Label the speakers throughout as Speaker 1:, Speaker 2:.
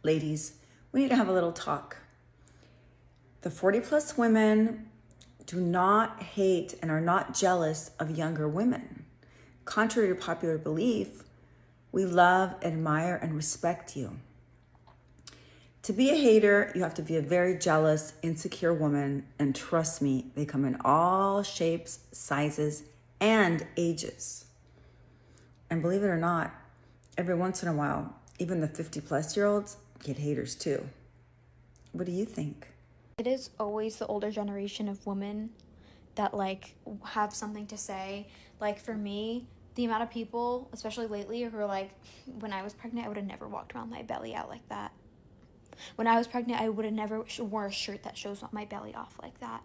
Speaker 1: Ladies, we need to have a little talk. The 40 plus women do not hate and are not jealous of younger women. Contrary to popular belief, we love, admire, and respect you. To be a hater, you have to be a very jealous, insecure woman, and trust me, they come in all shapes, sizes, and ages. And believe it or not, every once in a while, even the 50 plus year olds get haters too. What do you think?
Speaker 2: It is always the older generation of women that like have something to say. Like for me, the amount of people, especially lately, who are like, when I was pregnant, I would have never walked around with my belly out like that. When I was pregnant, I would have never wore a shirt that shows my belly off like that.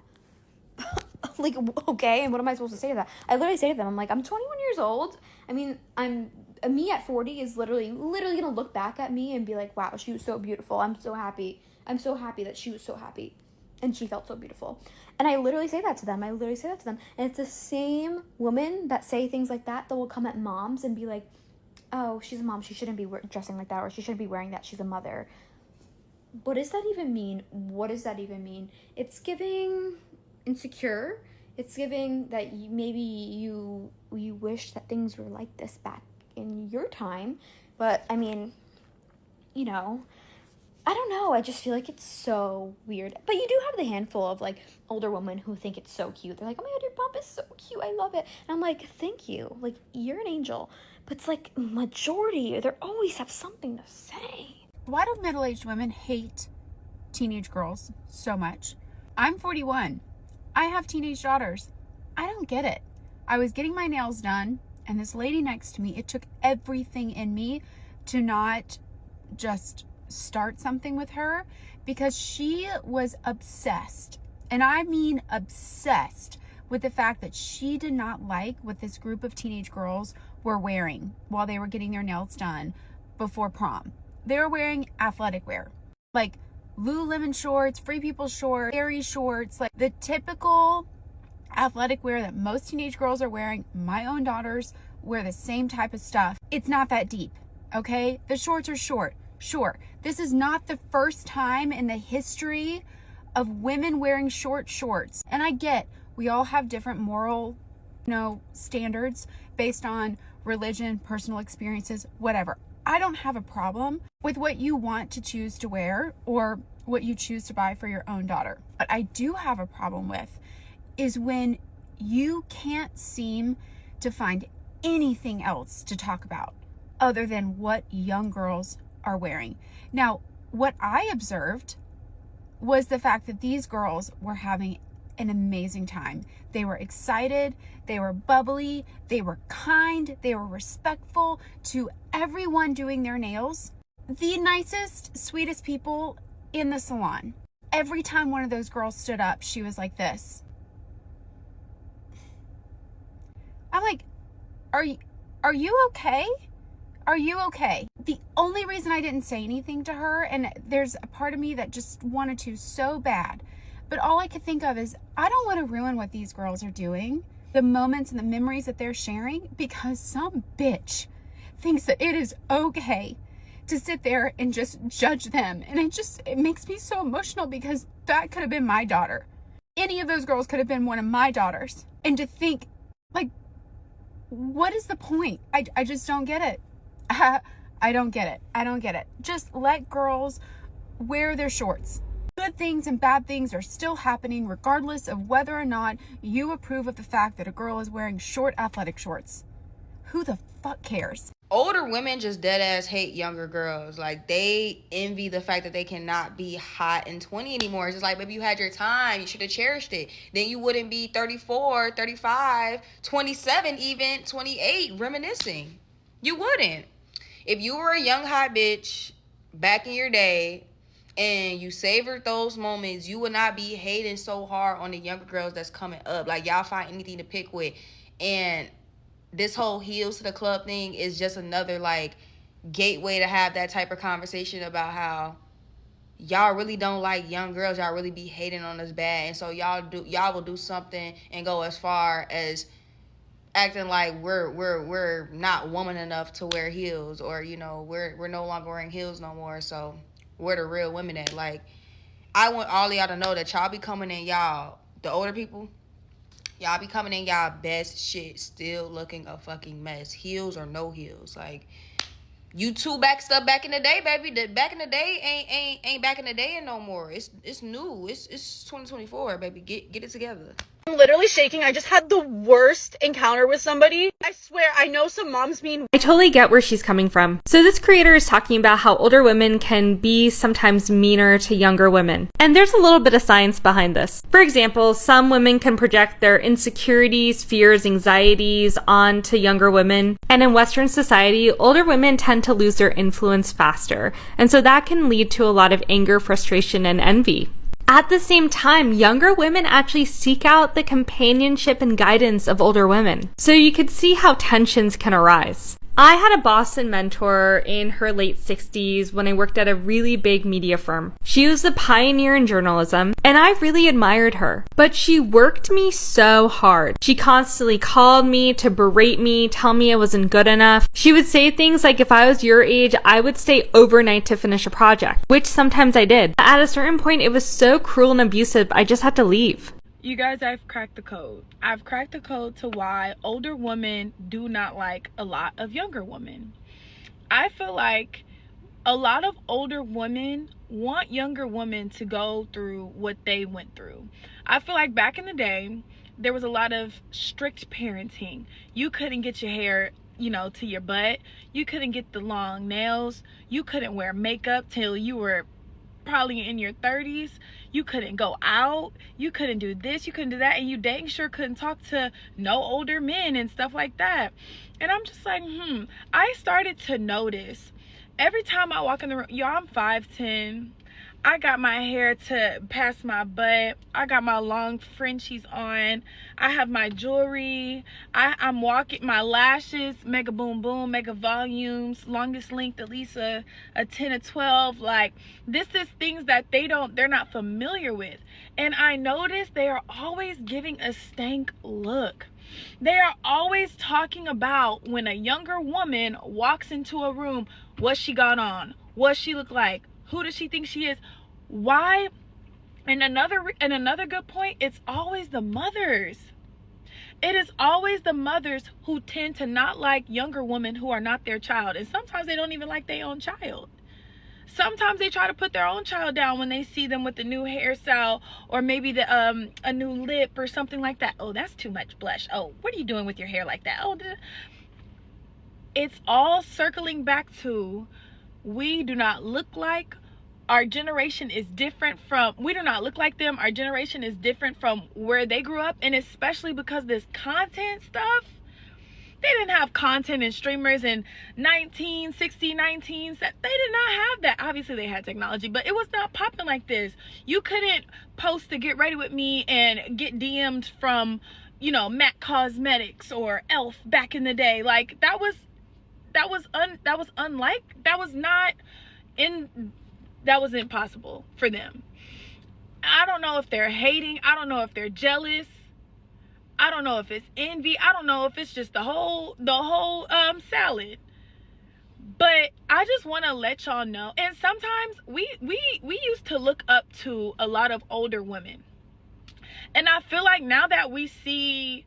Speaker 2: Like, okay, and what am I supposed to say to that? I literally say to them, I'm like, I'm 21 years old. I mean, me at 40 is literally gonna look back at me and be like, wow, she was so beautiful. I'm so happy that she was so happy and she felt so beautiful. And I literally say that to them. And it's the same woman that say things like that will come at moms and be like, oh, she's a mom, she shouldn't be dressing like that, or she shouldn't be wearing that, she's a mother. What does that even mean? It's giving insecure. It's giving that maybe you wish that things were like this back in your time. But I mean, I don't know. I just feel like it's so weird. But you do have the handful of like older women who think it's so cute. They're like, oh my god, your bump is so cute. I love it. And I'm like, thank you. Like, you're an angel. But it's like majority, they always have something to say.
Speaker 3: Why do middle-aged women hate teenage girls so much? I'm 41. I have teenage daughters. I don't get it. I was getting my nails done, and this lady next to me, it took everything in me to not just start something with her, because she was obsessed, and I mean obsessed, with the fact that she did not like what this group of teenage girls were wearing while they were getting their nails done before prom. They were wearing athletic wear, like Lululemon shorts, Free People shorts, Aerie shorts, like the typical athletic wear that most teenage girls are wearing. My own daughters wear the same type of stuff. It's not that deep, okay? The shorts are short. Sure, this is not the first time in the history of women wearing short shorts. And I get we all have different moral, standards based on religion, personal experiences, whatever. I don't have a problem with what you want to choose to wear or what you choose to buy for your own daughter. What I do have a problem with is when you can't seem to find anything else to talk about other than what young girls are wearing. Now, what I observed was the fact that these girls were having an amazing time. They were excited, they were bubbly, they were kind, they were respectful to everyone doing their nails. The nicest, sweetest people in the salon. Every time one of those girls stood up, she was like this. I'm like, are you okay? Are you okay? The only reason I didn't say anything to her, and there's a part of me that just wanted to so bad, but all I could think of is, I don't want to ruin what these girls are doing, the moments and the memories that they're sharing, because some bitch thinks that it is okay to sit there and just judge them. And it makes me so emotional, because that could have been my daughter. Any of those girls could have been one of my daughters. And to think, like, what is the point? I just don't get it. I don't get it. Just let girls wear their shorts. Good things and bad things are still happening regardless of whether or not you approve of the fact that a girl is wearing short athletic shorts. Who the fuck cares?
Speaker 4: Older women just dead ass hate younger girls. Like, they envy the fact that they cannot be hot and 20 anymore. It's just like, baby, you had your time. You should have cherished it. Then you wouldn't be 34, 35, 27, even 28 reminiscing. You wouldn't. If you were a young hot bitch back in your day and you savored those moments, you would not be hating so hard on the younger girls that's coming up. Like, y'all find anything to pick with. And this whole heels to the club thing is just another, like, gateway to have that type of conversation about how y'all really don't like young girls. Y'all really be hating on us bad. And so y'all will do something and go as far as acting like we're not woman enough to wear heels, or we're no longer wearing heels no more. So where the real women at. Like, I want all of y'all to know that y'all be coming in, y'all, the older people, y'all be coming in y'all best shit, still looking a fucking mess. Heels or no heels. Like, you two back stuff back in the day, baby. The back in the day ain't back in the day no more. It's new. It's 2024, baby. Get it together.
Speaker 5: I'm literally shaking. I just had the worst encounter with somebody. I swear, I know some moms mean.
Speaker 6: I totally get where she's coming from. So this creator is talking about how older women can be sometimes meaner to younger women. And there's a little bit of science behind this. For example, some women can project their insecurities, fears, anxieties onto younger women. And in Western society, older women tend to lose their influence faster. And so that can lead to a lot of anger, frustration, and envy. At the same time, younger women actually seek out the companionship and guidance of older women. So you could see how tensions can arise. I had a boss and mentor in her late 60s when I worked at a really big media firm. She was a pioneer in journalism, and I really admired her. But she worked me so hard. She constantly called me to berate me, tell me I wasn't good enough. She would say things like, if I was your age, I would stay overnight to finish a project, which sometimes I did. At a certain point, it was so cruel and abusive, I just had to leave.
Speaker 7: You guys, I've cracked the code. I've cracked the code to why older women do not like a lot of younger women. I feel like a lot of older women want younger women to go through what they went through. I feel like back in the day, there was a lot of strict parenting. You couldn't get your hair, to your butt. You couldn't get the long nails. You couldn't wear makeup till you were probably in your 30s. You couldn't go out, you couldn't do this, you couldn't do that, and you dang sure couldn't talk to no older men and stuff like that. And I'm just like, I started to notice every time I walk in the room, I'm 5'10", I got my hair to past my butt, I got my long Frenchies on, I have my jewelry, I'm walking, my lashes, mega boom boom, mega volumes, longest length at least a 10 or 12. Like, this is things that they're not familiar with. And I notice they are always giving a stank look. They are always talking about when a younger woman walks into a room, what she got on, what she look like, who does she think she is? Why? And another good point, it's always the mothers. It is always the mothers who tend to not like younger women who are not their child. And sometimes they don't even like their own child. Sometimes they try to put their own child down when they see them with the new hairstyle or maybe a new lip or something like that. Oh, that's too much blush. Oh, what are you doing with your hair like that? Oh, it's all circling back to, we do not look like, our generation is different from, we do not look like them. Our generation is different from where they grew up. And especially because this content stuff, they didn't have content and streamers in 1960, 19, they did not have that. Obviously they had technology, but it was not popping like this. You couldn't post to get ready with me and get DM'd from, MAC Cosmetics or Elf back in the day. Like, that was impossible for them. I don't know if they're hating. I don't know if they're jealous. I don't know if it's envy. I don't know if it's just the whole salad. But I just want to let y'all know. And sometimes we used to look up to a lot of older women. And I feel like now that we see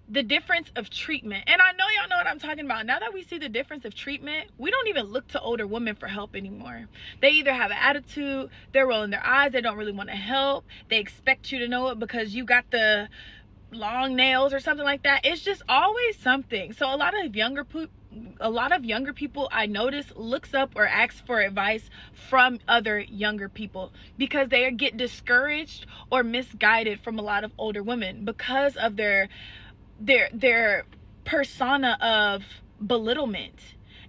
Speaker 7: the difference of treatment, and I know y'all know what I'm talking about. Now that we see the difference of treatment, we don't even look to older women for help anymore. They either have an attitude, they're rolling their eyes, they don't really want to help, they expect you to know it because you got the long nails or something like that. It's just always something. So a lot of younger people I notice looks up or asks for advice from other younger people because they get discouraged or misguided from a lot of older women because of their persona of belittlement.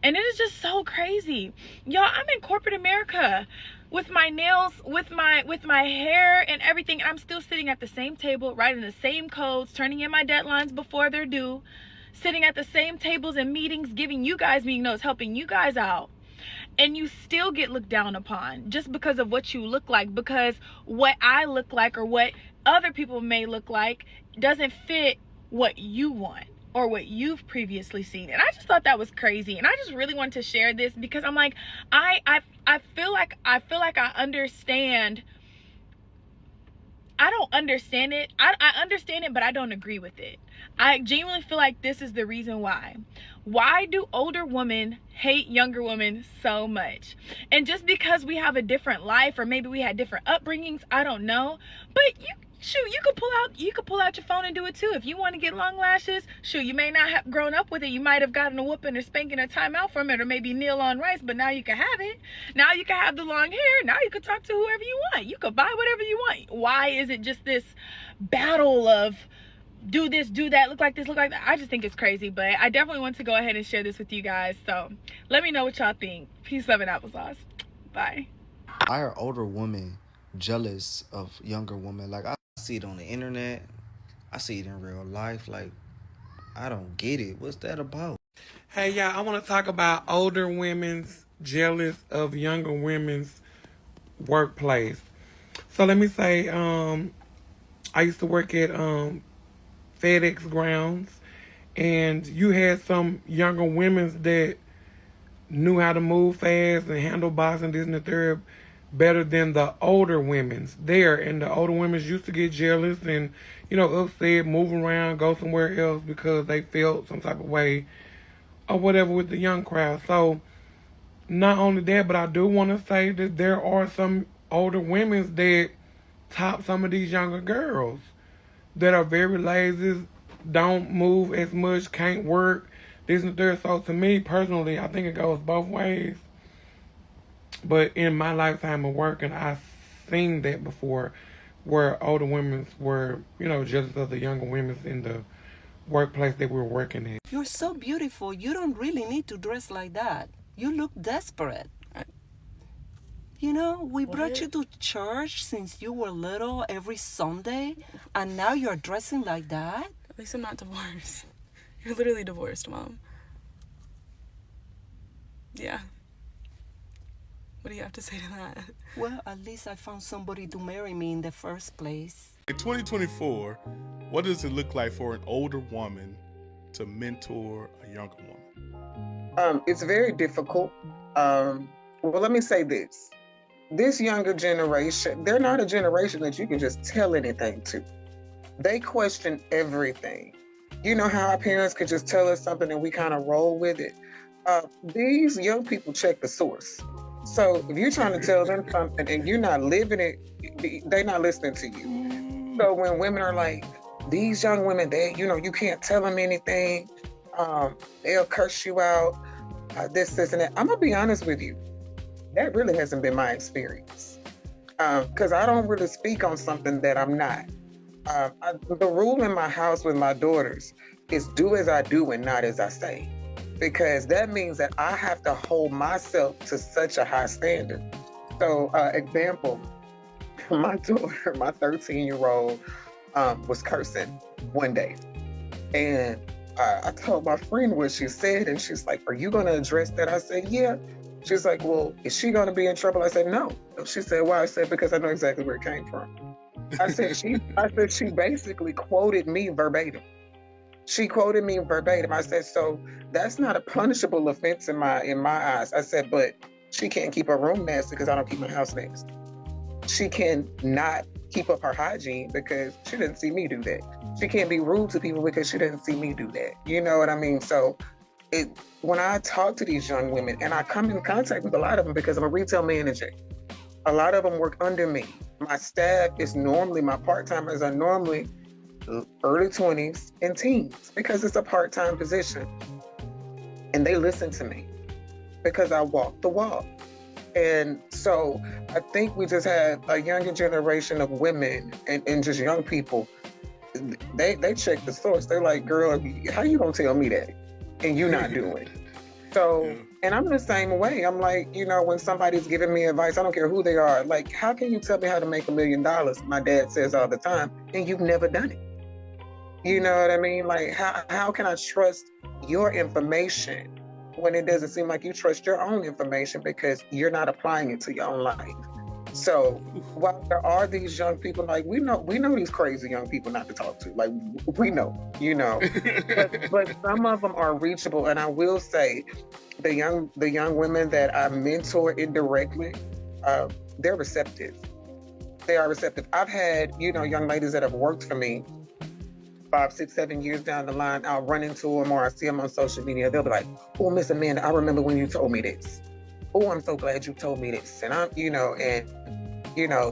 Speaker 7: And it is just so crazy. Y'all, I'm in corporate America with my nails, with my hair and everything, and I'm still sitting at the same table, writing the same codes, turning in my deadlines before they're due, sitting at the same tables and meetings, giving you guys meeting notes, helping you guys out. And you still get looked down upon just because of what you look like, because what I look like or what other people may look like doesn't fit what you want. or what you've previously seen. And I just thought that was crazy. And I just really wanted to share this because I'm like, I feel like I understand. I don't understand it. I understand it, but I don't agree with it. I genuinely feel like this is the reason why. Why do older women hate younger women so much? And just because we have a different life, or maybe we had different upbringings, I don't know. But you could pull out your phone and do it too. If you want to get long lashes, you may not have grown up with it. You might have gotten a whooping or spanking or timeout from it, or maybe kneel on rice, but now you can have it. Now you can have the long hair. Now you can talk to whoever you want. You could buy whatever you want. Why is it just this battle of do this, do that, look like this, look like that? I just think it's crazy, but I definitely want to go ahead and share this with you guys. So let me know what y'all think. Peace, love, and applesauce. Bye.
Speaker 8: Why are older women jealous of younger women? Like, I see it on the internet, I see it in real life. Like, I don't get it. What's that about?
Speaker 9: Hey, y'all, I want to talk about older women's jealous of younger women's workplace. So let me say, I used to work at FedEx grounds, and you had some younger women that knew how to move fast and handle box and this and the third better than the older women's there. And the older women's used to get jealous and, upset, move around, go somewhere else because they felt some type of way or whatever with the young crowd. So not only that, but I do want to say that there are some older women that top some of these younger girls that are very lazy, don't move as much, can't work, this and that. So to me personally, I think it goes both ways. But in my lifetime of working, I've seen that before, where older women were, jealous of the younger women in the workplace that we were working at.
Speaker 10: You're so beautiful. You don't really need to dress like that. You look desperate. We brought you to church since you were little every Sunday, and now you're dressing like that?
Speaker 11: At least I'm not divorced. You're literally divorced, Mom. Yeah. What do you have to say to that?
Speaker 10: Well, at least I found somebody to marry me in the first place.
Speaker 12: In 2024, what does it look like for an older woman to mentor a younger woman?
Speaker 13: It's very difficult. Well, let me say this. This younger generation, they're not a generation that you can just tell anything to. They question everything. You know how our parents could just tell us something and we kind of roll with it? These young people check the source. So if you're trying to tell them something and you're not living it, they're not listening to you. So when women are like, these young women, you can't tell them anything. They'll curse you out, this, and that. I'm going to be honest with you. That really hasn't been my experience. Because I don't really speak on something that I'm not. The rule in my house with my daughters is do as I do and not as I say. Because that means that I have to hold myself to such a high standard. So, example, my daughter, my 13-year-old, was cursing one day. And I told my friend what she said, and she's like, are you going to address that? I said, yeah. She's like, well, is she going to be in trouble? I said, no. She said, why? I said, because I know exactly where it came from. I said, she basically quoted me verbatim. She quoted me verbatim. I said, so that's not a punishable offense in my eyes. I said, but she can't keep her room nasty because I don't keep my house nasty. She can not keep up her hygiene because she didn't see me do that. She can't be rude to people because she didn't see me do that. You know what I mean? So when I talk to these young women, and I come in contact with a lot of them because I'm a retail manager, a lot of them work under me. My staff is normally, my part-timers are normally early 20s and teens because it's a part-time position. And they listen to me because I walk the walk. And so I think we just had a younger generation of women and just young people. They check the source. They're like, girl, how you gonna tell me that? And you not doing it. So, and I'm the same way. I'm like, when somebody's giving me advice, I don't care who they are. Like, how can you tell me how to make $1 million? My dad says all the time, and you've never done it. You know what I mean? Like, how can I trust your information when it doesn't seem like you trust your own information because you're not applying it to your own life? So while there are these young people, like we know these crazy young people not to talk to. Like we know, but some of them are reachable. And I will say, the young women that I mentor indirectly, they're receptive. They are receptive. I've had, young ladies that have worked for me 5, 6, 7 years down the line. I'll run into them or I see them on social media. They'll be like, "Oh, Miss Amanda, I remember when you told me this. Oh, I'm so glad you told me this." And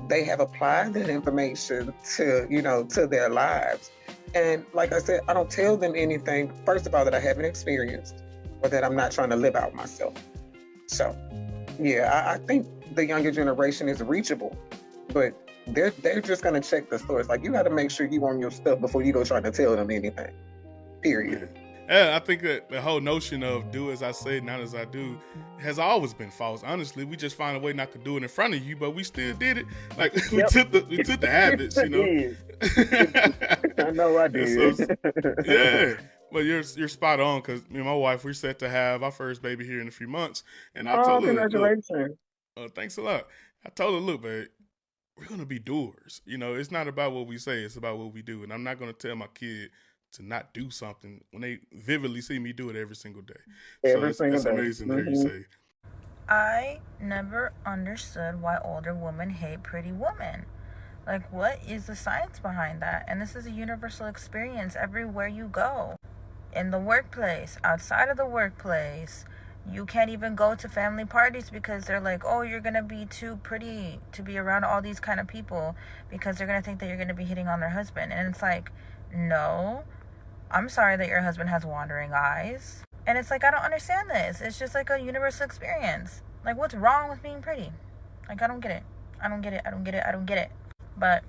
Speaker 13: they have applied that information to their lives. And like I said, I don't tell them anything, first of all, that I haven't experienced or that I'm not trying to live out myself. So, yeah, I think the younger generation is reachable, but they're just going to check the source. Like, you got to make sure you own your stuff before you go try to tell them anything, period.
Speaker 12: Yeah, I think that the whole notion of do as I say, not as I do, has always been false. Honestly, we just find a way not to do it in front of you, but we still did it. Like we took the habits, I
Speaker 13: know I did.
Speaker 12: So, yeah, but you're spot on, because me and my wife, we're set to have our first baby here in a few months, and I told her,
Speaker 13: congratulations!
Speaker 12: Thanks a lot. I told her, look, babe, we're gonna be doers. It's not about what we say; it's about what we do. And I'm not gonna tell my kid to not do something when they vividly see me do it every single day. It's amazing to hear you say.
Speaker 14: I never understood why older women hate pretty women. Like, what is the science behind that? And this is a universal experience everywhere you go. In the workplace, outside of the workplace, you can't even go to family parties because they're like, "Oh, you're going to be too pretty to be around all these kind of people," because they're going to think that you're going to be hitting on their husband. And it's like, no, I'm sorry that your husband has wandering eyes. And it's like, I don't understand this. It's just like a universal experience. Like, what's wrong with being pretty? Like, I don't get it. I don't get it. But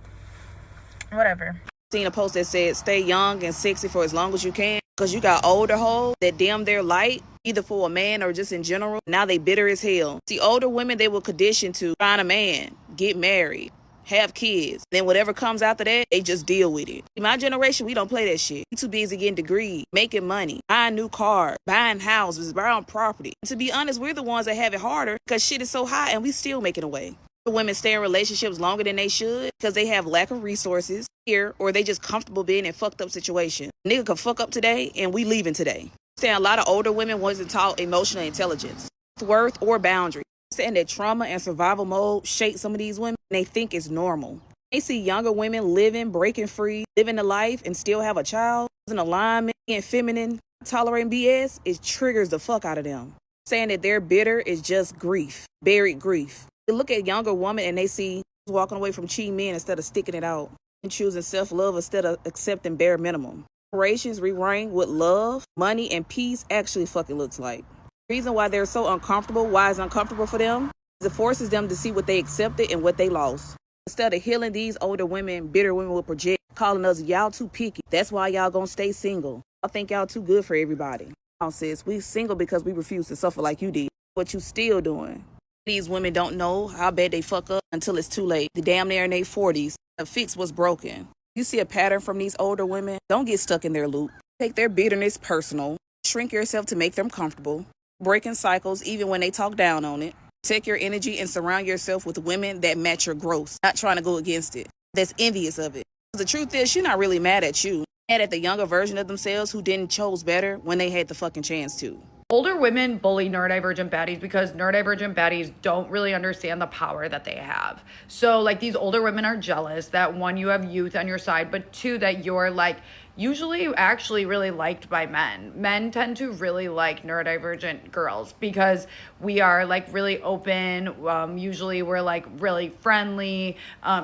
Speaker 14: whatever.
Speaker 15: Seen a post that said, "Stay young and sexy for as long as you can," because you got older hoes that dim their light, either for a man or just in general. Now they bitter as hell. See, older women, they will condition to find a man, get married, have kids. Then whatever comes after that, they just deal with it. In my generation, we don't play that shit. We too busy getting degrees, making money, buying new cars, buying houses, buying property. To be honest, we're the ones that have it harder because shit is so high and we still making a way. Women stay in relationships longer than they should because they have lack of resources here, or they just comfortable being in fucked up situations. Nigga could fuck up today and we leaving today. Saying a lot of older women wasn't taught emotional intelligence, worth, or boundaries. Saying that trauma and survival mode shape some of these women and they think it's normal. They see younger women living, breaking free, living the life and still have a child, in alignment, being feminine, tolerating BS, it triggers the fuck out of them. Saying that they're bitter is just grief, buried grief. They look at younger women and they see walking away from cheating men instead of sticking it out and choosing self-love instead of accepting bare minimum. Operations rewriting what love, money, and peace actually fucking looks like. The reason why they're so uncomfortable, why it's uncomfortable for them, is it forces them to see what they accepted and what they lost. Instead of healing these older women, bitter women will project, calling us, "Y'all too picky. That's why y'all gonna stay single. I think y'all too good for everybody." Oh, sis, we single because we refuse to suffer like you did. What you still doing? These women don't know how bad they fuck up until it's too late. They damn near in their 40s to fix what's broken. You see a pattern from these older women? Don't get stuck in their loop. Take their bitterness personal. Shrink yourself to make them comfortable. Breaking cycles even when they talk down on it. Take your energy and surround yourself with women that match your growth, not trying to go against it, that's envious of it. The truth is, she's not really mad at you. Mad at the younger version of themselves who didn't chose better when they had the fucking chance to.
Speaker 16: Older women bully neurodivergent baddies because neurodivergent baddies don't really understand the power that they have. So like these older women are jealous that one, you have youth on your side, but two, that you're like usually actually really liked by men. Men tend to really like neurodivergent girls because we are like really open. Usually we're like really friendly.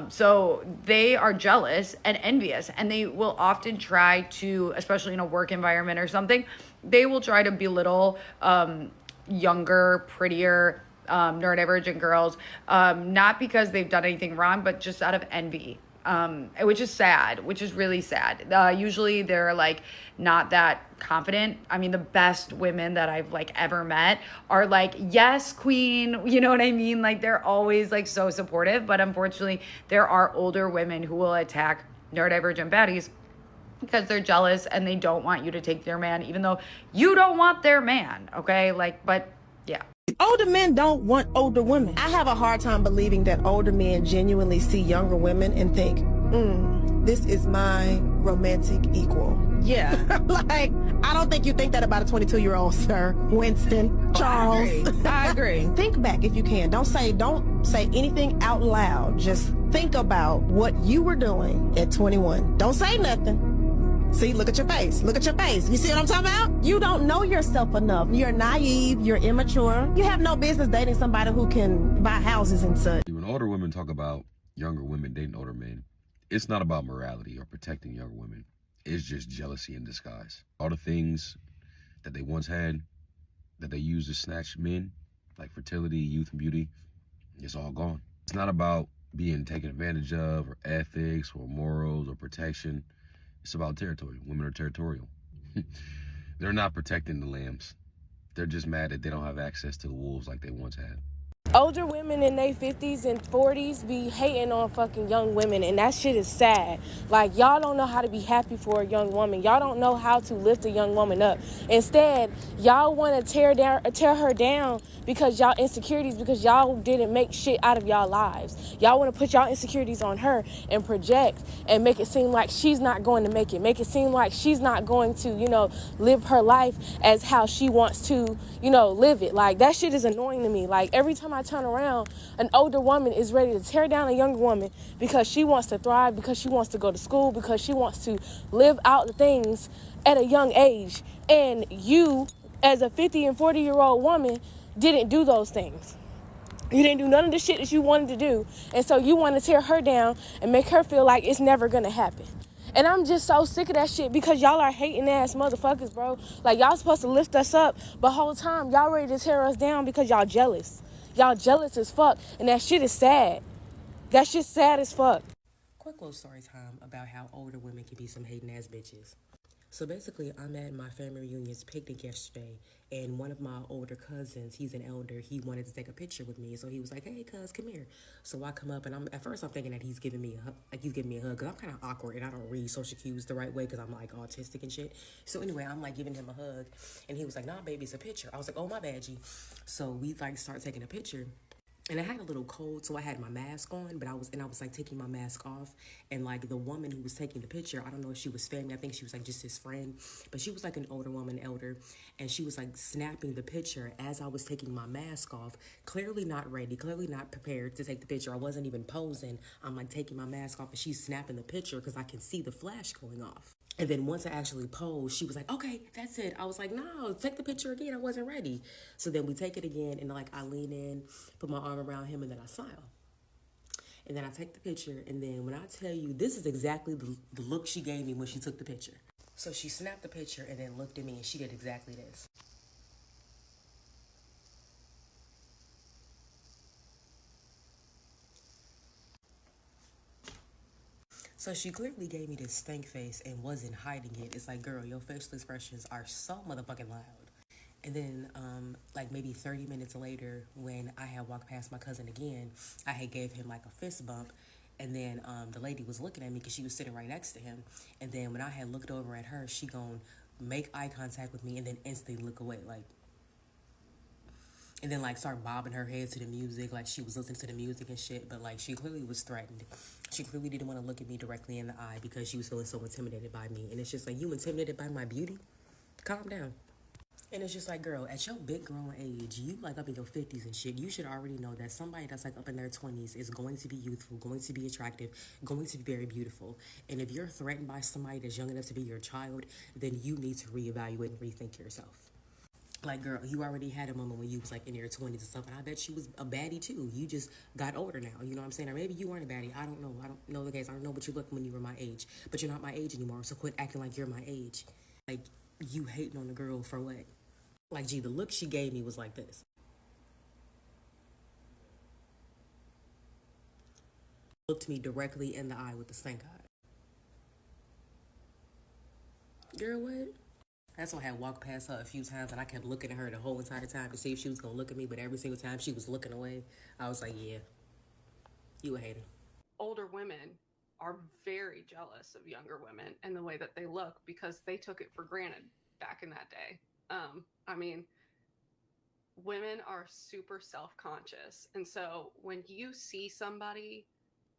Speaker 16: So they are jealous and envious, and they will often try to, especially in a work environment or something, they will try to belittle younger, prettier, neurodivergent girls, not because they've done anything wrong, but just out of envy. Which is sad, which is really sad. Usually they're like not that confident. I mean, the best women that I've like ever met are like, "Yes, queen," you know what I mean? Like they're always like so supportive, but unfortunately there are older women who will attack neurodivergent baddies because they're jealous and they don't want you to take their man, even though you don't want their man. Okay. Like, but yeah.
Speaker 17: Older men don't want older women. I have a hard time believing that older men genuinely see younger women and think, this is my romantic equal. Yeah. Like, I don't think you think that about a 22-year-old, sir. Winston, Charles. I agree. Think back if you can. Don't say anything out loud. Just think about what you were doing at 21. Don't say nothing. See, look at your face. Look at your face. You see what I'm talking about? You don't know yourself enough. You're naive. You're immature. You have no business dating somebody who can buy houses and such.
Speaker 18: When older women talk about younger women dating older men, it's not about morality or protecting younger women. It's just jealousy in disguise. All the things that they once had, that they used to snatch men, like fertility, youth, and beauty, it's all gone. It's not about being taken advantage of or ethics or morals or protection. It's about territory. Women are territorial. They're not protecting the lambs. They're just mad that they don't have access to the wolves like they once had.
Speaker 19: Older women in their 50s and 40s be hating on fucking young women, and that shit is sad. Like, y'all don't know how to be happy for a young woman. Y'all don't know how to lift a young woman up. Instead, y'all want to tear her down because y'all insecurities, because y'all didn't make shit out of y'all lives. Y'all want to put y'all insecurities on her and project and make it seem like she's not going to make it. Make it seem like she's not going to, live her life as how she wants to, live it. Like, that shit is annoying to me. Like, every time I turn around, an older woman is ready to tear down a younger woman because she wants to thrive, because she wants to go to school, because she wants to live out the things at a young age. And you, as a 50 and 40-year-old woman, didn't do those things. You didn't do none of the shit that you wanted to do. And so you want to tear her down and make her feel like it's never going to happen. And I'm just so sick of that shit because y'all are hating ass motherfuckers, bro. Like, y'all supposed to lift us up, but whole time y'all ready to tear us down because y'all jealous. Y'all jealous as fuck, and that shit is sad. That shit's sad as fuck.
Speaker 20: Quick little story time about how older women can be some hating ass bitches. So basically, I'm at my family reunion's picnic yesterday, and one of my older cousins, he's an elder, he wanted to take a picture with me. So he was like, "Hey, cuz, come here." So I come up, and at first I'm thinking that he's giving me a hug, because I'm kind of awkward, and I don't read social cues the right way, because I'm like autistic and shit. So anyway, I'm like giving him a hug, and he was like, "Nah, baby, it's a picture." I was like, "Oh, my bad, G." So we like start taking a picture. And I had a little cold, so I had my mask on, but I was like taking my mask off, and like the woman who was taking the picture, I don't know if she was family, I think she was like just his friend, but she was like an older woman, elder, and she was like snapping the picture as I was taking my mask off, clearly not ready, clearly not prepared to take the picture. I wasn't even posing. I'm like taking my mask off, and she's snapping the picture because I can see the flash going off. And then once I actually posed, she was like, "Okay, that's it." I was like, "No, take the picture again. I wasn't ready." So then we take it again, and like I lean in, put my arm around him, and then I smile. And then I take the picture, and then when I tell you, this is exactly the look she gave me when she took the picture. So she snapped the picture and then looked at me, and she did exactly this. So she clearly gave me this stank face and wasn't hiding it. It's like, girl, your facial expressions are so motherfucking loud. And then, like maybe 30 minutes later, when I had walked past my cousin again, I had gave him like a fist bump. And then the lady was looking at me because she was sitting right next to him. And then when I had looked over at her, she gon' make eye contact with me and then instantly look away, like. And then like start bobbing her head to the music, like she was listening to the music and shit. But like she clearly was threatened. She clearly didn't want to look at me directly in the eye because she was feeling so intimidated by me. And it's just like, you intimidated by my beauty? Calm down. And it's just like, girl, at your big grown age, you like up in your 50s and shit, you should already know that somebody that's like up in their 20s is going to be youthful, going to be attractive, going to be very beautiful. And if you're threatened by somebody that's young enough to be your child, then you need to reevaluate and rethink yourself. Like, girl, you already had a moment when you was like in your 20s and stuff, and I bet you was a baddie too. You just got older now, you know what I'm saying? Or maybe you weren't a baddie. I don't know. I don't know the case. I don't know what you looked when you were my age. But you're not my age anymore, so quit acting like you're my age. Like, you hating on the girl for what? Like, gee, the look she gave me was like this. Looked me directly in the eye with the stank eye. Girl, what? That's why I had walked past her a few times, and I kept looking at her the whole entire time to see if she was going to look at me, but every single time she was looking away, I was like, yeah, you a hater.
Speaker 21: Older women are very jealous of younger women and the way that they look because they took it for granted back in that day. I mean, women are super self-conscious. And so when you see somebody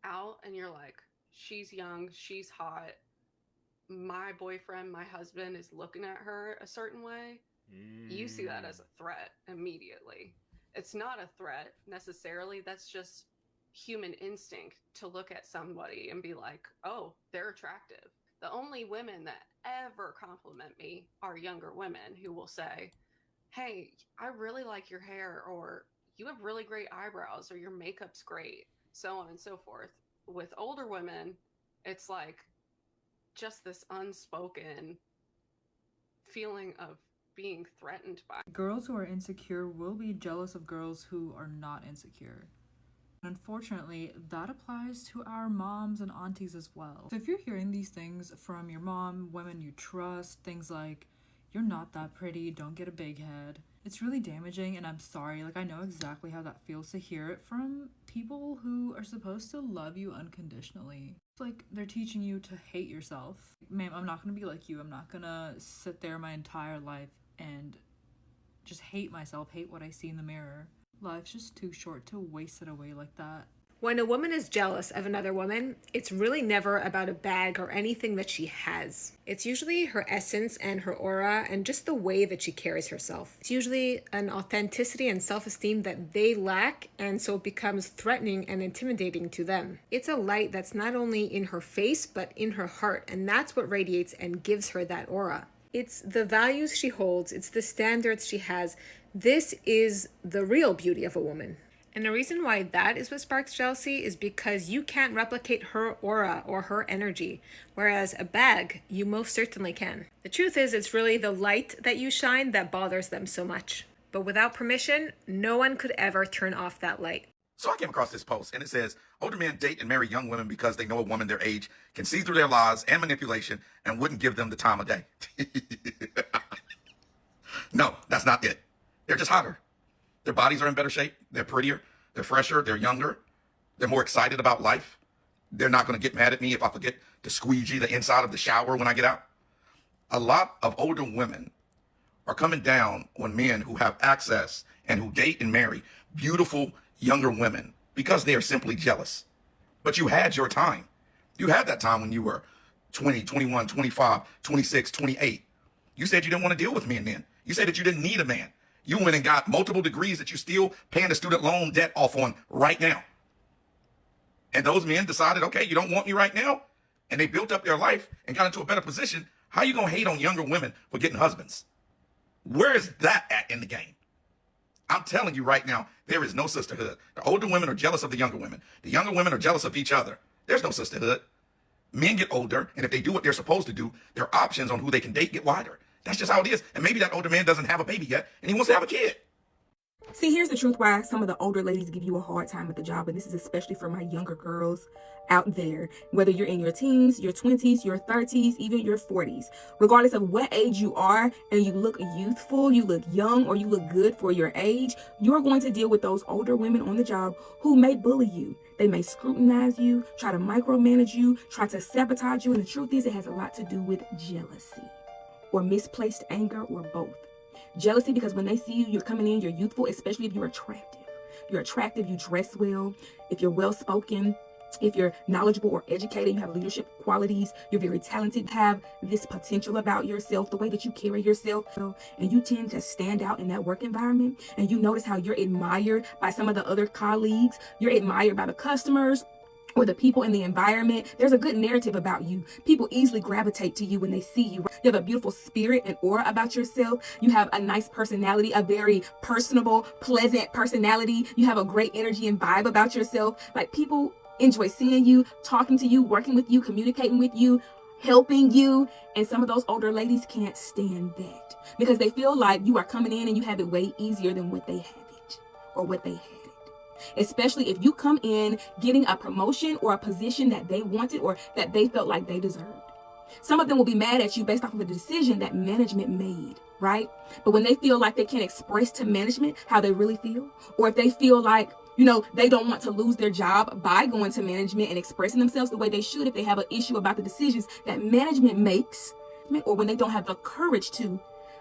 Speaker 21: out and you're like, she's young, she's hot, my boyfriend, my husband is looking at her a certain way, you see that as a threat immediately. It's not a threat necessarily. That's just human instinct to look at somebody and be like, oh, they're attractive. The only women that ever compliment me are younger women who will say, hey, I really like your hair, or you have really great eyebrows, or your makeup's great, so on and so forth. With older women, it's like just this unspoken feeling of being threatened by.
Speaker 1: Girls who are insecure will be jealous of girls who are not insecure. Unfortunately, that applies to our moms and aunties as well. So if you're hearing these things from your mom, women you trust, things like, you're not that pretty, don't get a big head, it's really damaging, and I'm sorry. Like, I know exactly how that feels to hear it from people who are supposed to love you unconditionally. It's like they're teaching you to hate yourself. Ma'am, I'm not gonna be like you. I'm not gonna sit there my entire life and just hate myself, hate what I see in the mirror. Life's just too short to waste it away like that.
Speaker 22: When a woman is jealous of another woman, it's really never about a bag or anything that she has. It's usually her essence and her aura and just the way that she carries herself. It's usually an authenticity and self-esteem that they lack, and so it becomes threatening and intimidating to them. It's a light that's not only in her face, but in her heart, and that's what radiates and gives her that aura. It's the values she holds, it's the standards she has. This is the real beauty of a woman. And the reason why that is what sparks jealousy is because you can't replicate her aura or her energy, whereas a bag, you most certainly can. The truth is, it's really the light that you shine that bothers them so much. But without permission, no one could ever turn off that light.
Speaker 23: So I came across this post, and it says, older men date and marry young women because they know a woman their age can see through their lies and manipulation and wouldn't give them the time of day. No, that's not it. They're just hotter. Their bodies are in better shape. They're prettier. They're fresher. They're younger. They're more excited about life. They're not going to get mad at me if I forget to squeegee the inside of the shower when I get out. A lot of older women are coming down on men who have access and who date and marry beautiful younger women because they are simply jealous. But you had your time. You had that time when you were 20, 21, 25, 26, 28. You said you didn't want to deal with men then. You said that you didn't need a man. You went and got multiple degrees that you're still paying the student loan debt off on right now. And those men decided, okay, you don't want me right now. And they built up their life and got into a better position. How are you going to hate on younger women for getting husbands? Where is that at in the game? I'm telling you right now, there is no sisterhood. The older women are jealous of the younger women. The younger women are jealous of each other. There's no sisterhood. Men get older, and if they do what they're supposed to do, their options on who they can date get wider. That's just how it is. And maybe that older man doesn't have a baby yet, and he wants to have a kid.
Speaker 24: See, here's the truth why some of the older ladies give you a hard time at the job, and this is especially for my younger girls out there, whether you're in your teens, your 20s, your 30s, even your 40s. Regardless of what age you are and you look youthful, you look young, or you look good for your age, you're going to deal with those older women on the job who may bully you. They may scrutinize you, try to micromanage you, try to sabotage you, and the truth is it has a lot to do with jealousy or misplaced anger or both. Jealousy because when they see you, you're coming in, you're youthful, especially if you're attractive. You're attractive, you dress well, if you're well-spoken, if you're knowledgeable or educated, you have leadership qualities, you're very talented, have this potential about yourself, the way that you carry yourself, and you tend to stand out in that work environment, and you notice how you're admired by some of the other colleagues, you're admired by the customers, or the people in the environment. There's a good narrative about you. People easily gravitate to you when they see you. You have a beautiful spirit and aura about yourself. You have a nice personality, a very personable, pleasant personality. You have a great energy and vibe about yourself. Like, people enjoy seeing you, talking to you, working with you, communicating with you, helping you. And some of those older ladies can't stand that because they feel like you are coming in and you have it way easier than what they have it or what they had. Especially if you come in getting a promotion or a position that they wanted or that they felt like they deserved. Some of them will be mad at you based off of a decision that management made, right? But when they feel like they can't express to management how they really feel, or if they feel like, they don't want to lose their job by going to management and expressing themselves the way they should if they have an issue about the decisions that management makes, or when they don't have the courage to,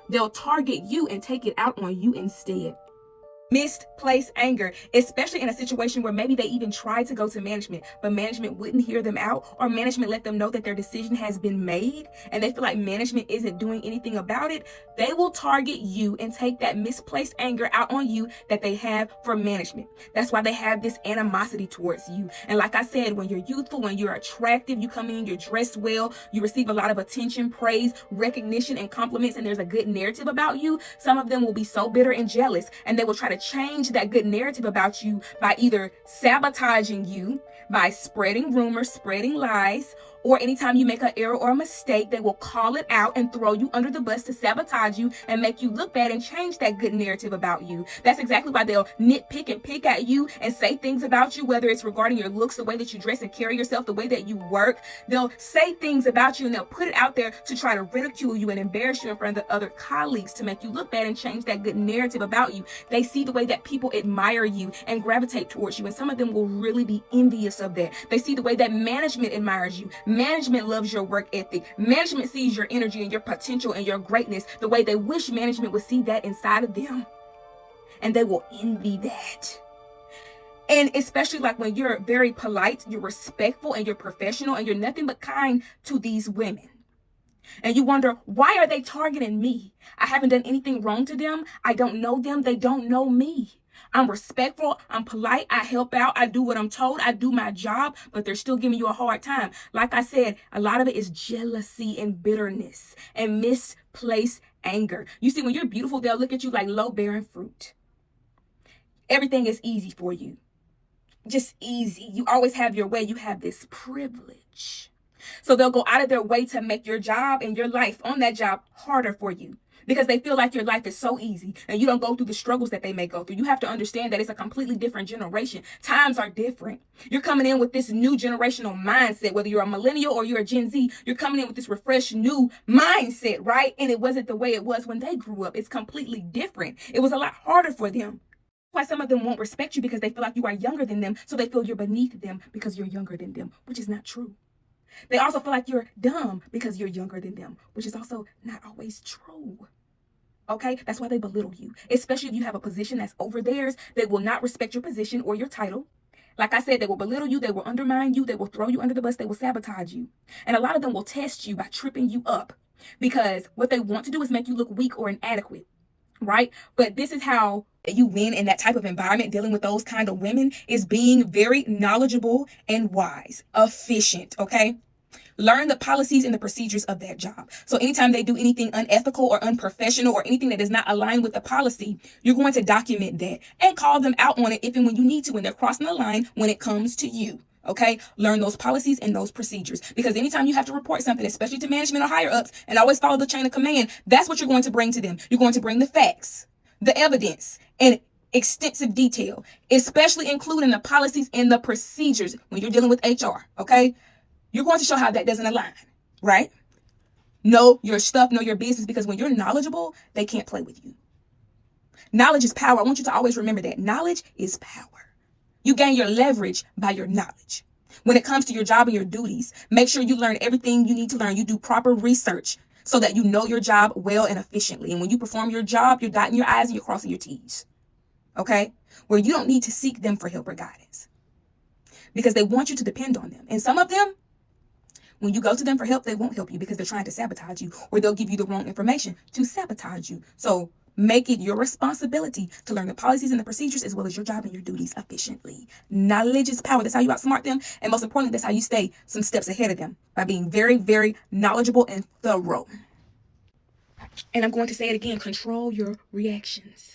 Speaker 24: they'll target you and take it out on you instead. Misplaced anger, especially in a situation where maybe they even tried to go to management, but management wouldn't hear them out, or management let them know that their decision has been made and they feel like management isn't doing anything about it. They will target you and take that misplaced anger out on you that they have for management. That's why they have this animosity towards you. And like I said, when you're youthful, when you're attractive, you come in, you're dressed well, you receive a lot of attention, praise, recognition, and compliments, and there's a good narrative about you. Some of them will be so bitter and jealous, and they will try to change that good narrative about you by either sabotaging you, by spreading rumors, spreading lies, or anytime you make an error or a mistake, they will call it out and throw you under the bus to sabotage you and make you look bad and change that good narrative about you. That's exactly why they'll nitpick and pick at you and say things about you, whether it's regarding your looks, the way that you dress and carry yourself, the way that you work. They'll say things about you and they'll put it out there to try to ridicule you and embarrass you in front of the other colleagues to make you look bad and change that good narrative about you. They see the way that people admire you and gravitate towards you, and some of them will really be envious of that. They see the way that management admires you. Management loves your work ethic. Management sees your energy and your potential and your greatness the way they wish management would see that inside of them. And they will envy that. And especially like when you're very polite, you're respectful, and you're professional, and you're nothing but kind to these women. And you wonder, why are they targeting me? I haven't done anything wrong to them. I don't know them. They don't know me. I'm respectful, I'm polite, I help out, I do what I'm told, I do my job, but they're still giving you a hard time. Like I said, a lot of it is jealousy and bitterness and misplaced anger. You see, when you're beautiful, they'll look at you like low-bearing fruit. Everything is easy for you. Just easy. You always have your way. You have this privilege. So they'll go out of their way to make your job and your life on that job harder for you, because they feel like your life is so easy and you don't go through the struggles that they may go through. You have to understand that it's a completely different generation. Times are different. You're coming in with this new generational mindset, whether you're a millennial or you're a Gen Z, you're coming in with this refreshed new mindset, right? And it wasn't the way it was when they grew up. It's completely different. It was a lot harder for them. Why some of them won't respect you, because they feel like you are younger than them. So they feel you're beneath them because you're younger than them, which is not true. They also feel like you're dumb because you're younger than them, which is also not always true. Okay, that's why they belittle you, especially if you have a position that's over theirs. They will not respect your position or your title. Like I said, they will belittle you, they will undermine you, they will throw you under the bus, they will sabotage you. And a lot of them will test you by tripping you up, because what they want to do is make you look weak or inadequate, right? But this is how you win in that type of environment, dealing with those kind of women, is being very knowledgeable and wise, efficient, okay? Learn the policies and the procedures of that job. So anytime they do anything unethical or unprofessional or anything that does not align with the policy, you're going to document that and call them out on it if and when you need to, when they're crossing the line when it comes to you. Okay, learn those policies and those procedures, because anytime you have to report something, especially to management or higher ups, and always follow the chain of command, that's what you're going to bring to them. You're going to bring the facts, the evidence, and extensive detail, especially including the policies and the procedures when you're dealing with HR. Okay. You're going to show how that doesn't align, right? Know your stuff, know your business, because when you're knowledgeable, they can't play with you. Knowledge is power. I want you to always remember that. Knowledge is power. You gain your leverage by your knowledge. When it comes to your job and your duties, make sure you learn everything you need to learn. You do proper research so that you know your job well and efficiently. And when you perform your job, you're dotting your I's and you're crossing your T's. Okay? Where you don't need to seek them for help or guidance, because they want you to depend on them. And some of them, when you go to them for help, they won't help you because they're trying to sabotage you, or they'll give you the wrong information to sabotage you. So make it your responsibility to learn the policies and the procedures, as well as your job and your duties efficiently. Knowledge is power. That's how you outsmart them. And most importantly, that's how you stay some steps ahead of them, by being very, very knowledgeable and thorough. And I'm going to say it again, control your reactions.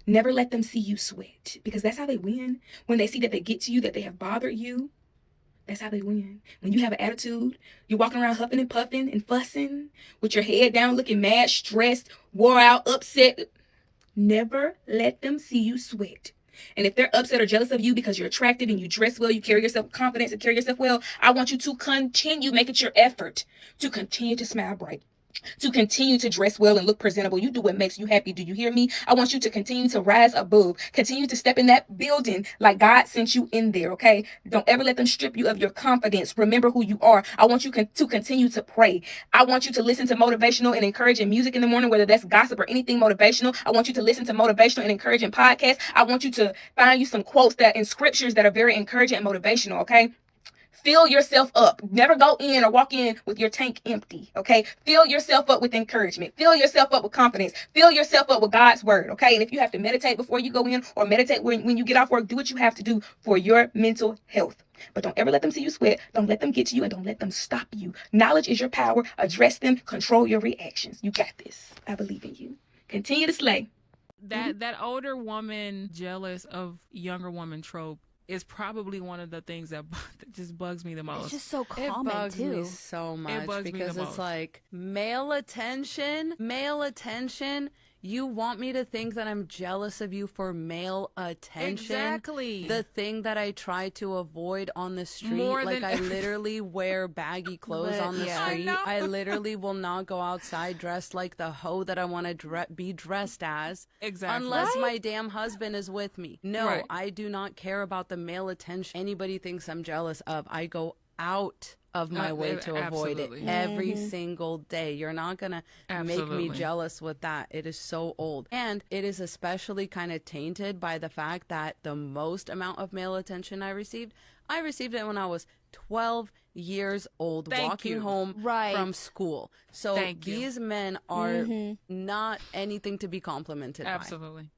Speaker 24: Never let them see you sweat, because that's how they win. When they see that they get to you, that they have bothered you, that's how they win. When you have an attitude, you're walking around huffing and puffing and fussing with your head down, looking mad, stressed, wore out, upset. Never let them see you sweat. And if they're upset or jealous of you because you're attractive and you dress well, you carry yourself with confidence and carry yourself well, I want you to continue, make it your effort to continue to smile bright. to continue to dress well and look presentable. You do what makes you happy. Do you hear me? I want you to continue to rise above. Continue to step in that building like God sent you in there, okay? Don't ever let them strip you of your confidence. Remember who you are. I want you to continue to pray. I want you to listen to motivational and encouraging music in the morning, whether that's gossip or anything motivational. I want you to listen to motivational and encouraging podcasts. I want you to find you some quotes that in scriptures that are very encouraging and motivational, okay? Fill yourself up. Never go in or walk in with your tank empty, okay? Fill yourself up with encouragement. Fill yourself up with confidence. Fill yourself up with God's word, okay? And if you have to meditate before you go in or meditate when you get off work, do what you have to do for your mental health. But don't ever let them see you sweat. Don't let them get to you, and don't let them stop you. Knowledge is your power. Address them. Control your reactions. You got this. I believe in you. Continue to slay.
Speaker 2: That older woman jealous of younger woman trope is probably one of the things that just bugs me the most.
Speaker 3: It's just so
Speaker 4: It
Speaker 3: common
Speaker 4: bugs
Speaker 3: too.
Speaker 4: me so much
Speaker 2: bugs me the
Speaker 4: because
Speaker 2: most.
Speaker 4: it's like male attention. You want me to think that I'm jealous of you for male attention?
Speaker 2: Exactly.
Speaker 4: The thing that I try to avoid on the street.
Speaker 2: More
Speaker 4: Like,
Speaker 2: than
Speaker 4: I literally wear baggy clothes on the
Speaker 3: yeah.
Speaker 4: street.
Speaker 2: I know.
Speaker 4: I literally will not go outside dressed like the hoe that I want to be dressed as.
Speaker 2: Exactly.
Speaker 4: Unless my damn husband is with me. No,
Speaker 2: Right.
Speaker 4: I do not care about the male attention anybody thinks I'm jealous of. I go out of my way to avoid it
Speaker 2: absolutely.
Speaker 4: every single day. You're not gonna make me
Speaker 2: Absolutely.
Speaker 4: jealous with that. It is so old, and it is especially kind of tainted by the fact that the most amount of male attention I received it when I was 12 years old,
Speaker 2: Thank
Speaker 4: walking
Speaker 2: you.
Speaker 4: home
Speaker 3: Right.
Speaker 4: from school. So
Speaker 2: Thank you.
Speaker 4: these men are not anything to be complimented by.
Speaker 2: Absolutely.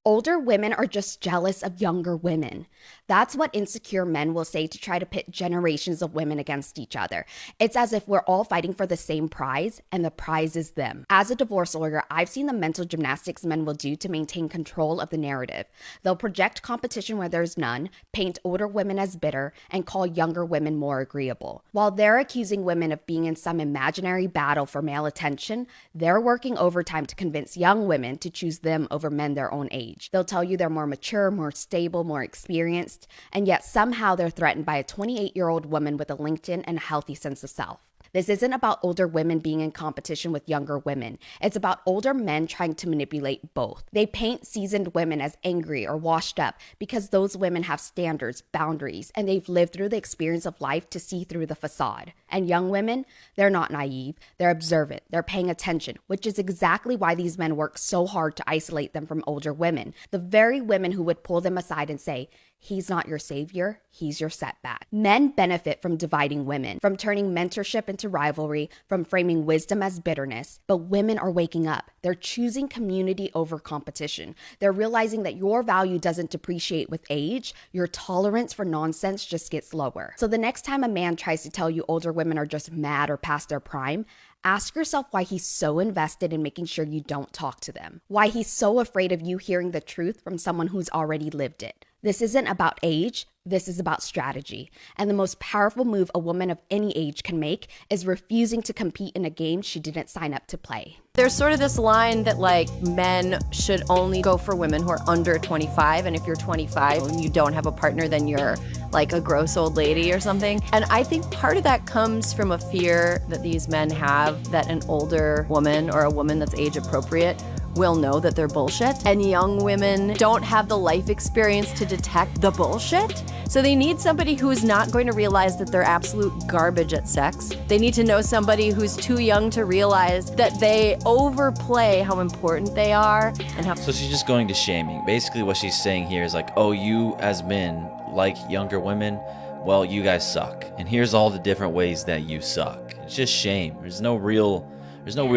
Speaker 5: Older women are just jealous of younger women. That's what insecure men will say to try to pit generations of women against each other. It's as if we're all fighting for the same prize, and the prize is them. As a divorce lawyer, I've seen the mental gymnastics men will do to maintain control of the narrative. They'll project competition where there's none, paint older women as bitter, and call younger women more agreeable. While they're accusing women of being in some imaginary battle for male attention, they're working overtime to convince young women to choose them over men their own age. They'll tell you they're more mature, more stable, more experienced, and yet somehow they're threatened by a 28-year-old woman with a LinkedIn and a healthy sense of self. This isn't about older women being in competition with younger women. It's about older men trying to manipulate both. They paint seasoned women as angry or washed up because those women have standards, boundaries, and they've lived through the experience of life to see through the facade. And young women, they're not naive. They're observant. They're paying attention, which is exactly why these men work so hard to isolate them from older women. The very women who would pull them aside and say, "He's not your savior, he's your setback." Men benefit from dividing women, from turning mentorship into rivalry, from framing wisdom as bitterness. But women are waking up. They're choosing community over competition. They're realizing that your value doesn't depreciate with age. Your tolerance for nonsense just gets lower. So the next time a man tries to tell you older women are just mad or past their prime, ask yourself why he's so invested in making sure you don't talk to them. Why he's so afraid of you hearing the truth from someone who's already lived it. This isn't about age, this is about strategy. And the most powerful move a woman of any age can make is refusing to compete in a game she didn't sign up to play.
Speaker 3: There's sort of this line that like men should only go for women who are under 25, and if you're 25 and you don't have a partner, then you're like a gross old lady or something. And I think part of that comes from a fear that these men have that an older woman or a woman that's age appropriate will know that they're bullshit, and young women don't have the life experience to detect the bullshit. So they need somebody who's not going to realize that they're absolute garbage at sex. They need to know somebody who's too young to realize that they overplay how important they are and how.
Speaker 25: So she's just going to shaming. Basically what she's saying here is like, oh, you as men like younger women, well, you guys suck. And here's all the different ways that you suck. It's just shame. There's no real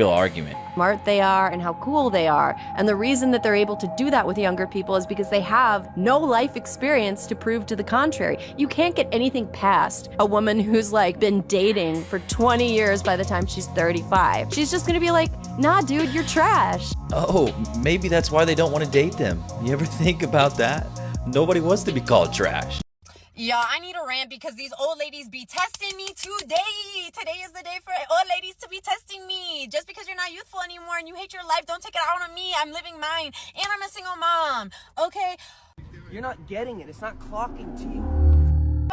Speaker 25: argument.
Speaker 3: Smart they are and how cool they are. And the reason that they're able to do that with younger people is because they have no life experience to prove to the contrary. You can't get anything past a woman who's like been dating for 20 years by the time she's 35. She's just gonna be like, nah, dude, you're trash.
Speaker 25: Oh, maybe that's why they don't want to date them. You ever think about that? Nobody wants to be called trash.
Speaker 26: Yo, I need a rant because these old ladies be testing me today. Today is the day for old ladies to be testing me. Just because you're not youthful anymore and you hate your life, don't take it out on me. I'm living mine and I'm a single mom. Okay?
Speaker 27: You're not getting it. It's not clocking to you.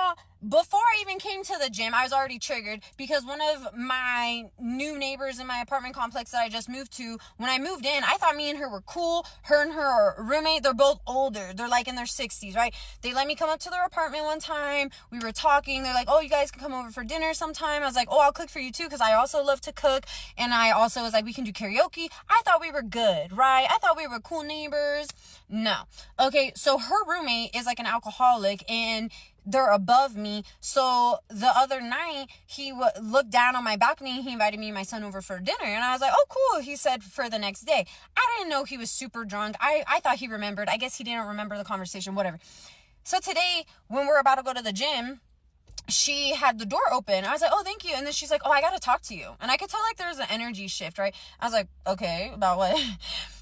Speaker 26: Before I even came to the gym, I was already triggered because one of my new neighbors in my apartment complex that I just moved to, when I moved in, I thought me and her were cool. Her and her roommate, they're both older. They're like in their 60s, right? They let me come up to their apartment one time. We were talking. They're like, oh, you guys can come over for dinner sometime. I was like, oh, I'll cook for you too because I also love to cook. And I also was like, we can do karaoke. I thought we were good, right? I thought we were cool neighbors. No. Okay, so her roommate is like an alcoholic and they're above me. So the other night he looked down on my balcony. He invited me and my son over for dinner. And I was like, oh, cool. He said for the next day. I didn't know he was super drunk. I thought he remembered. I guess he didn't remember the conversation, whatever. So today when we're about to go to the gym, she had the door open. I was like, oh, thank you. And then she's like, oh, I got to talk to you. And I could tell like there was an energy shift, right? I was like, okay, about what?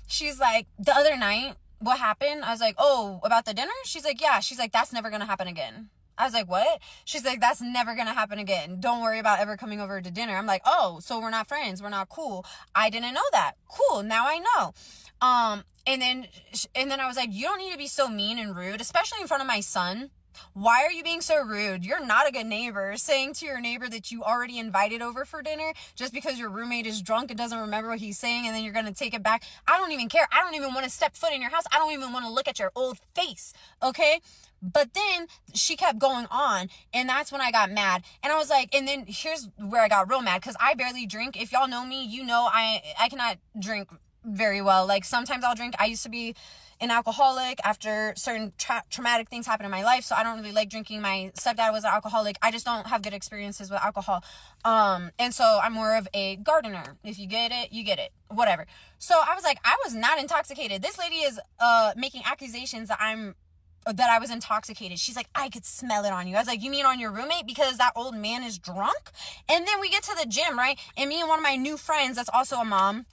Speaker 26: She's like, the other night, what happened? I was like, oh, about the dinner? She's like, yeah. She's like, that's never going to happen again. I was like, what? She's like, that's never going to happen again. Don't worry about ever coming over to dinner. I'm like, oh, so we're not friends. We're not cool. I didn't know that. Cool. Now I know. And then I was like, you don't need to be so mean and rude, especially in front of my son. Why are you being so rude? You're not a good neighbor. Saying to your neighbor that you already invited over for dinner just because your roommate is drunk and doesn't remember what he's saying and then you're going to take it back. I don't even care. I don't even want to step foot in your house. I don't even want to look at your old face. Okay? But then she kept going on and that's when I got mad. And I was like, and then here's where I got real mad because I barely drink. If y'all know me, you know I cannot drink very well. Like sometimes I'll drink. I used to be an alcoholic after certain traumatic things happened in my life, so I don't really like drinking. My stepdad was an alcoholic. I just don't have good experiences with alcohol. And so I'm more of a gardener. If you get it, you get it. Whatever. So I was like, I was not intoxicated. This lady is making accusations that I was intoxicated. She's like, I could smell it on you. I was like, you mean on your roommate because that old man is drunk? And then we get to the gym, right? And me and one of my new friends that's also a mom,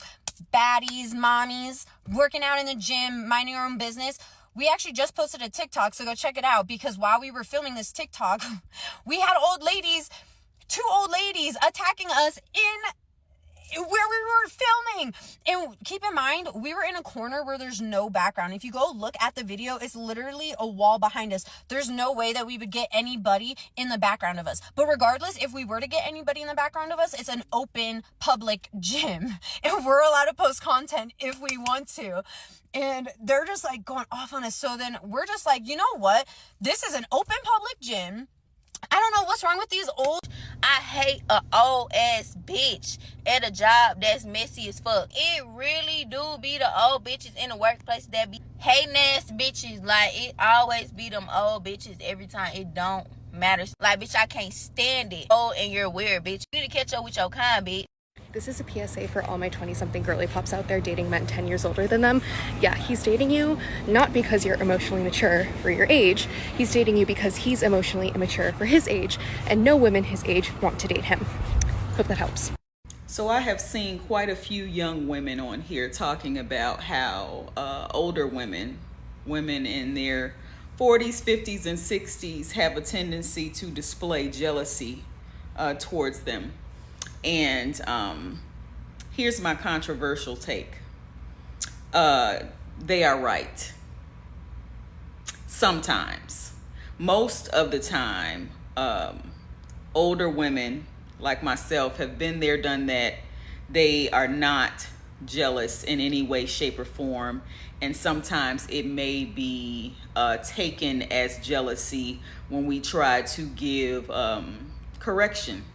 Speaker 26: baddies, mommies, working out in the gym, minding our own business. We actually just posted a TikTok, so go check it out because while we were filming this TikTok, we had two old ladies attacking us where we were filming. And keep in mind, we were in a corner where there's no background. If you go look at the video, it's literally a wall behind us. There's no way that we would get anybody in the background of us. But regardless, if we were to get anybody in the background of us, it's an open public gym. And we're allowed to post content if we want to. And they're just like going off on us. So then we're just like, you know what? This is an open public gym. I don't know what's wrong with these old.
Speaker 6: I hate a old ass bitch at a job that's messy as fuck. It really do be the old bitches in the workplace that be hating ass bitches. Like it always be them old bitches every time. It don't matter. Like bitch, I can't stand it. Oh, and you're weird, bitch. You need to catch up with your kind, bitch.
Speaker 7: This is a PSA for all my 20-something girly pops out there dating men 10 years older than them. Yeah, he's dating you not because you're emotionally mature for your age. He's dating you because he's emotionally immature for his age, and no women his age want to date him. Hope that helps.
Speaker 8: So I have seen quite a few young women on here talking about how older women in their 40s, 50s, and 60s have a tendency to display jealousy towards them. And here's my controversial take. They are right. Sometimes. Most of the time, older women like myself have been there, done that. They are not jealous in any way, shape, or form. And sometimes it may be taken as jealousy when we try to give correction,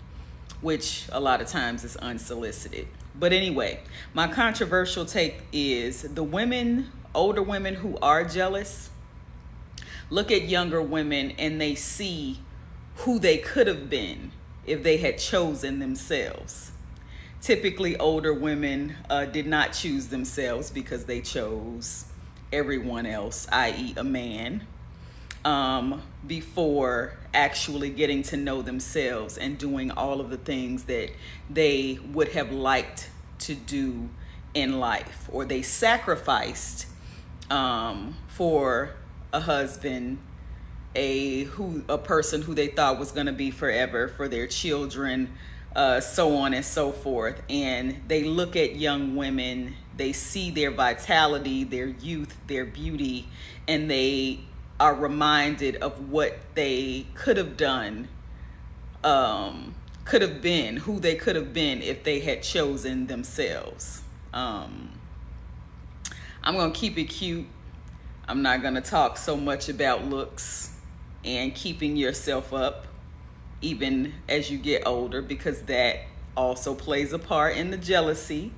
Speaker 8: which a lot of times is unsolicited. But anyway, my controversial take is the women, older women who are jealous, look at younger women and they see who they could have been if they had chosen themselves. Typically, older women did not choose themselves because they chose everyone else, i.e. a man, before actually getting to know themselves and doing all of the things that they would have liked to do in life, or they sacrificed for a husband, a person who they thought was going to be forever, for their children, so on and so forth. And they look at young women, they see their vitality, their youth, their beauty, and they are reminded of what they could have done, could have been, who they could have been if they had chosen themselves. I'm going to keep it cute. I'm not going to talk so much about looks and keeping yourself up even as you get older, because that also plays a part in the jealousy.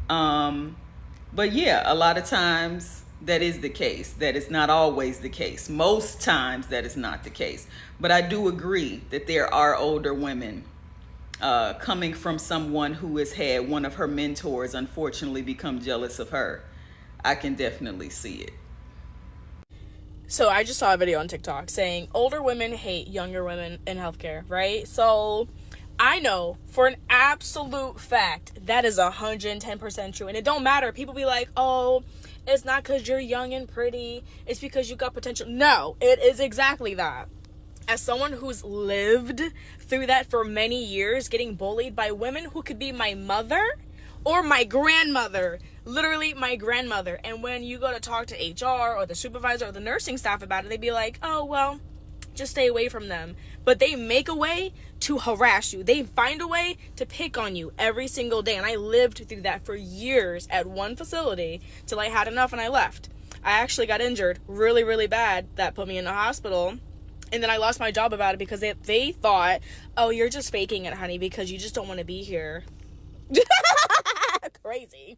Speaker 8: But yeah, a lot of times that is the case. That is not always the case. Most times that is not the case. But I do agree that there are older women coming from someone who has had one of her mentors unfortunately become jealous of her. I can definitely see it.
Speaker 9: So I just saw a video on TikTok saying older women hate younger women in healthcare, right? So I know for an absolute fact that is 110% true. And it don't matter. People be like, oh, it's not because you're young and pretty. It's because you got potential. No, it is exactly that. As someone who's lived through that for many years, getting bullied by women who could be my mother or my grandmother, literally my grandmother. And when you go to talk to HR or the supervisor or the nursing staff about it, they'd be like, oh, well, just stay away from them. But they make a way to harass you. They find a way to pick on you every single day. And I lived through that for years at one facility till I had enough and I left. I actually got injured really, really bad. That put me in the hospital. And then I lost my job about it because they thought, oh, you're just faking it, honey, because you just don't want to be here. Crazy.